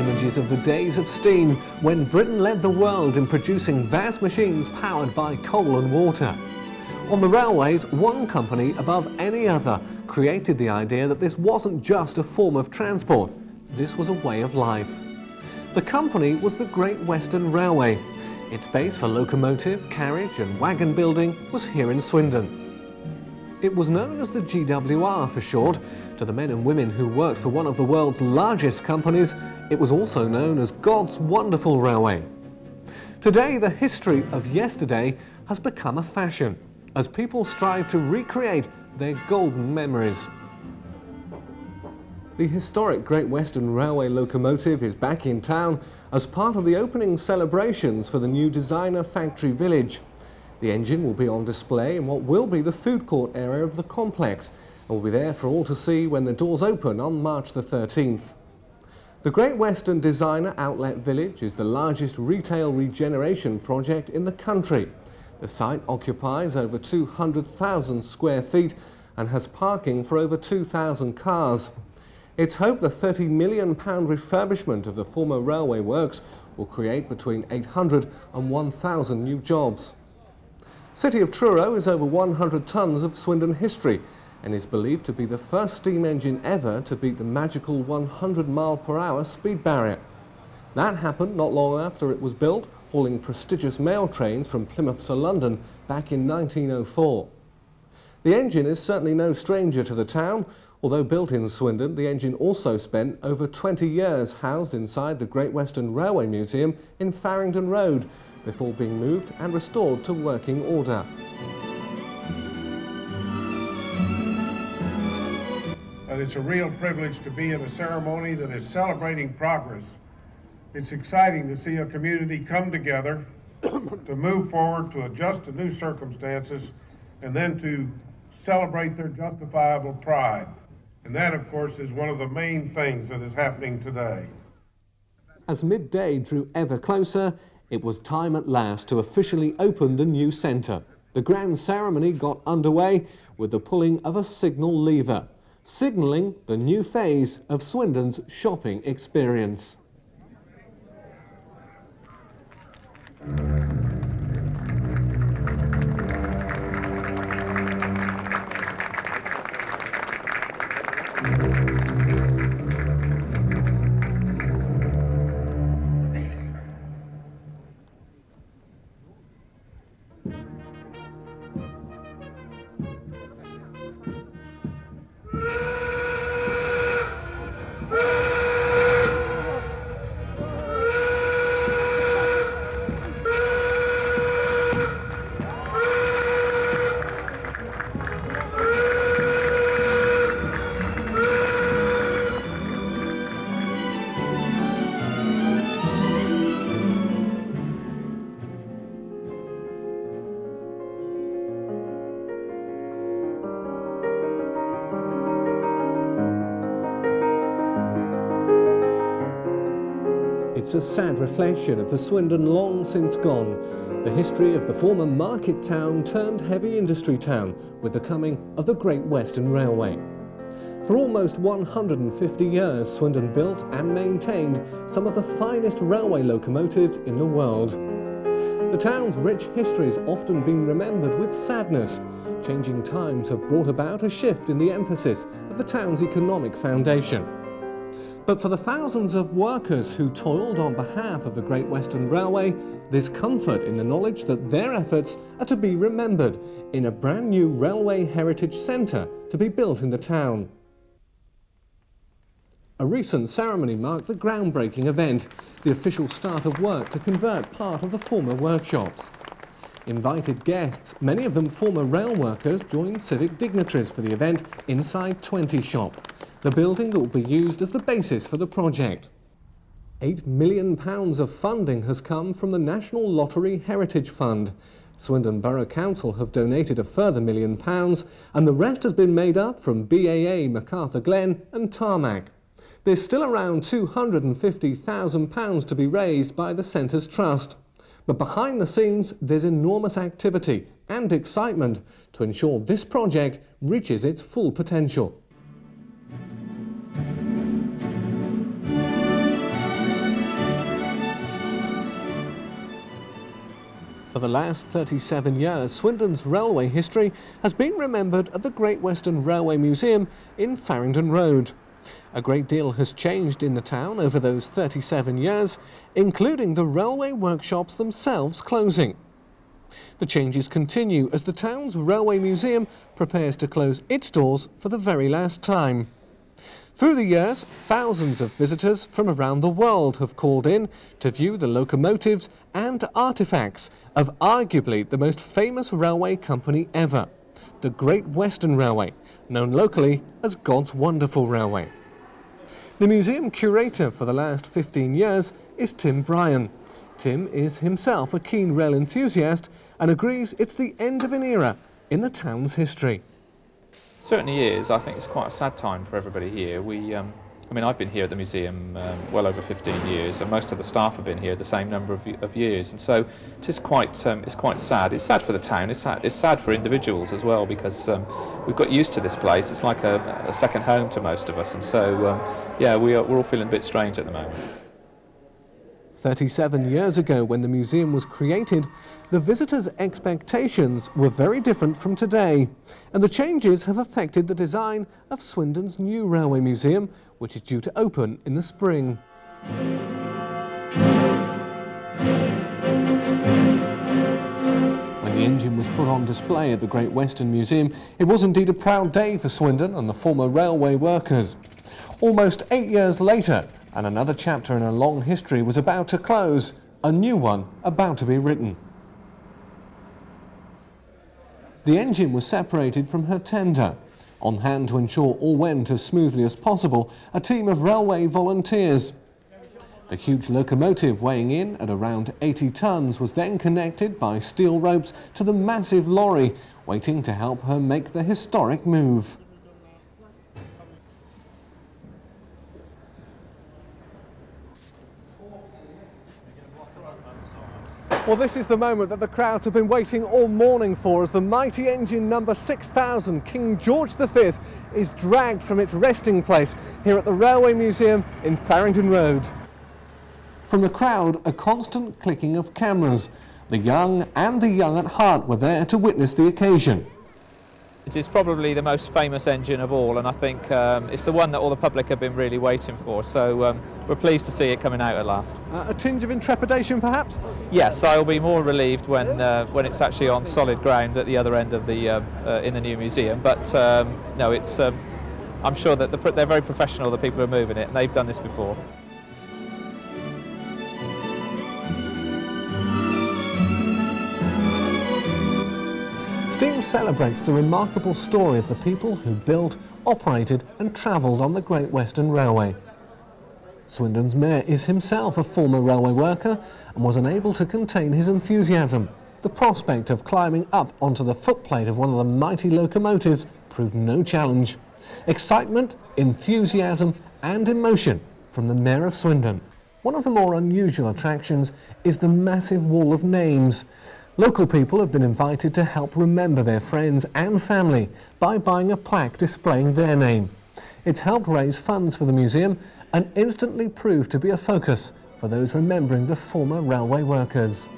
images of the days of steam when Britain led the world in producing vast machines powered by coal and water. On the railways, one company above any other created the idea that this wasn't just a form of transport, this was a way of life. The company was the Great Western Railway. Its base for locomotive, carriage and wagon building was here in Swindon. It was known as the GWR for short. To the men and women who worked for one of the world's largest companies, it was also known as God's wonderful railway. Today, the history of yesterday has become a fashion, as people strive to recreate their golden memories. The historic Great Western Railway locomotive is back in town as part of the opening celebrations for the new designer factory village. The engine will be on display in what will be the food court area of the complex and will be there for all to see when the doors open on March the 13th. The Great Western Designer Outlet Village is the largest retail regeneration project in the country. The site occupies over 200,000 square feet and has parking for over 2,000 cars. It's hoped the £30 million refurbishment of the former railway works will create between 800 and 1,000 new jobs. City of Truro is over 100 tonnes of Swindon history and is believed to be the first steam engine ever to beat the magical 100 mph speed barrier. That happened not long after it was built, hauling prestigious mail trains from Plymouth to London back in 1904. The engine is certainly no stranger to the town. Although built in Swindon, the engine also spent over 20 years housed inside the Great Western Railway Museum in Faringdon Road, before being moved and restored to working order. And it's a real privilege to be in a ceremony that is celebrating progress. It's exciting to see a community come together to move forward, to adjust to new circumstances, and then to celebrate their justifiable pride. And that, of course, is one of the main things that is happening today. As midday drew ever closer, it was time at last to officially open the new centre. The grand ceremony got underway with the pulling of a signal lever, signalling the new phase of Swindon's shopping experience. It's a sad reflection of the Swindon long since gone, the history of the former market town turned heavy industry town with the coming of the Great Western Railway. For almost 150 years, Swindon built and maintained some of the finest railway locomotives in the world. The town's rich history has often been remembered with sadness. Changing times have brought about a shift in the emphasis of the town's economic foundation. But for the thousands of workers who toiled on behalf of the Great Western Railway, there's comfort in the knowledge that their efforts are to be remembered in a brand new railway heritage centre to be built in the town. A recent ceremony marked the groundbreaking event, the official start of work to convert part of the former workshops. Invited guests, many of them former rail workers, joined civic dignitaries for the event inside 20 Shop, the building that will be used as the basis for the project. £8 million of funding has come from the National Lottery Heritage Fund. Swindon Borough Council have donated a further £1 million, and the rest has been made up from BAA, MacArthur Glen and Tarmac. There's still around £250,000 to be raised by the Centre's Trust. But behind the scenes, there's enormous activity and excitement to ensure this project reaches its full potential. For the last 37 years, Swindon's railway history has been remembered at the Great Western Railway Museum in Faringdon Road. A great deal has changed in the town over those 37 years, including the railway workshops themselves closing. The changes continue as the town's railway museum prepares to close its doors for the very last time. Through the years, thousands of visitors from around the world have called in to view the locomotives and artefacts of arguably the most famous railway company ever, the Great Western Railway, known locally as God's Wonderful Railway. The museum curator for the last 15 years is Tim Bryan. Tim is himself a keen rail enthusiast and agrees it's the end of an era in the town's history. Certainly is. I think it's quite a sad time for everybody here. I mean, I've been here at the museum well over 15 years, and most of the staff have been here the same number of years, and so it's quite sad. It's sad for the town. It's sad for individuals as well, because we've got used to this place. It's like a second home to most of us, and so yeah, we're all feeling a bit strange at the moment. 37 years ago, when the museum was created, the visitors' expectations were very different from today, and the changes have affected the design of Swindon's new railway museum, which is due to open in the spring. When the engine was put on display at the Great Western Museum, it was indeed a proud day for Swindon and the former railway workers. Almost 8 years later, and another chapter in a long history was about to close, a new one about to be written. The engine was separated from her tender. On hand to ensure all went as smoothly as possible, a team of railway volunteers. The huge locomotive, weighing in at around 80 tons, was then connected by steel ropes to the massive lorry, waiting to help her make the historic move. Well, this is the moment that the crowds have been waiting all morning for, as the mighty engine number 6000 King George V is dragged from its resting place here at the Railway Museum in Faringdon Road. From the crowd, a constant clicking of cameras. The young and the young at heart were there to witness the occasion. It's probably the most famous engine of all, and I think it's the one that all the public have been really waiting for, so we're pleased to see it coming out at last. A tinge of intrepidation, perhaps? Yes, I'll be more relieved when it's actually on solid ground at the other end of the in the new museum, but no, it's I'm sure that they're very professional, the people who are moving it, and they've done this before. Steam celebrates the remarkable story of the people who built, operated and travelled on the Great Western Railway. Swindon's mayor is himself a former railway worker and was unable to contain his enthusiasm. The prospect of climbing up onto the footplate of one of the mighty locomotives proved no challenge. Excitement, enthusiasm and emotion from the mayor of Swindon. One of the more unusual attractions is the massive wall of names. Local people have been invited to help remember their friends and family by buying a plaque displaying their name. It's helped raise funds for the museum and instantly proved to be a focus for those remembering the former railway workers.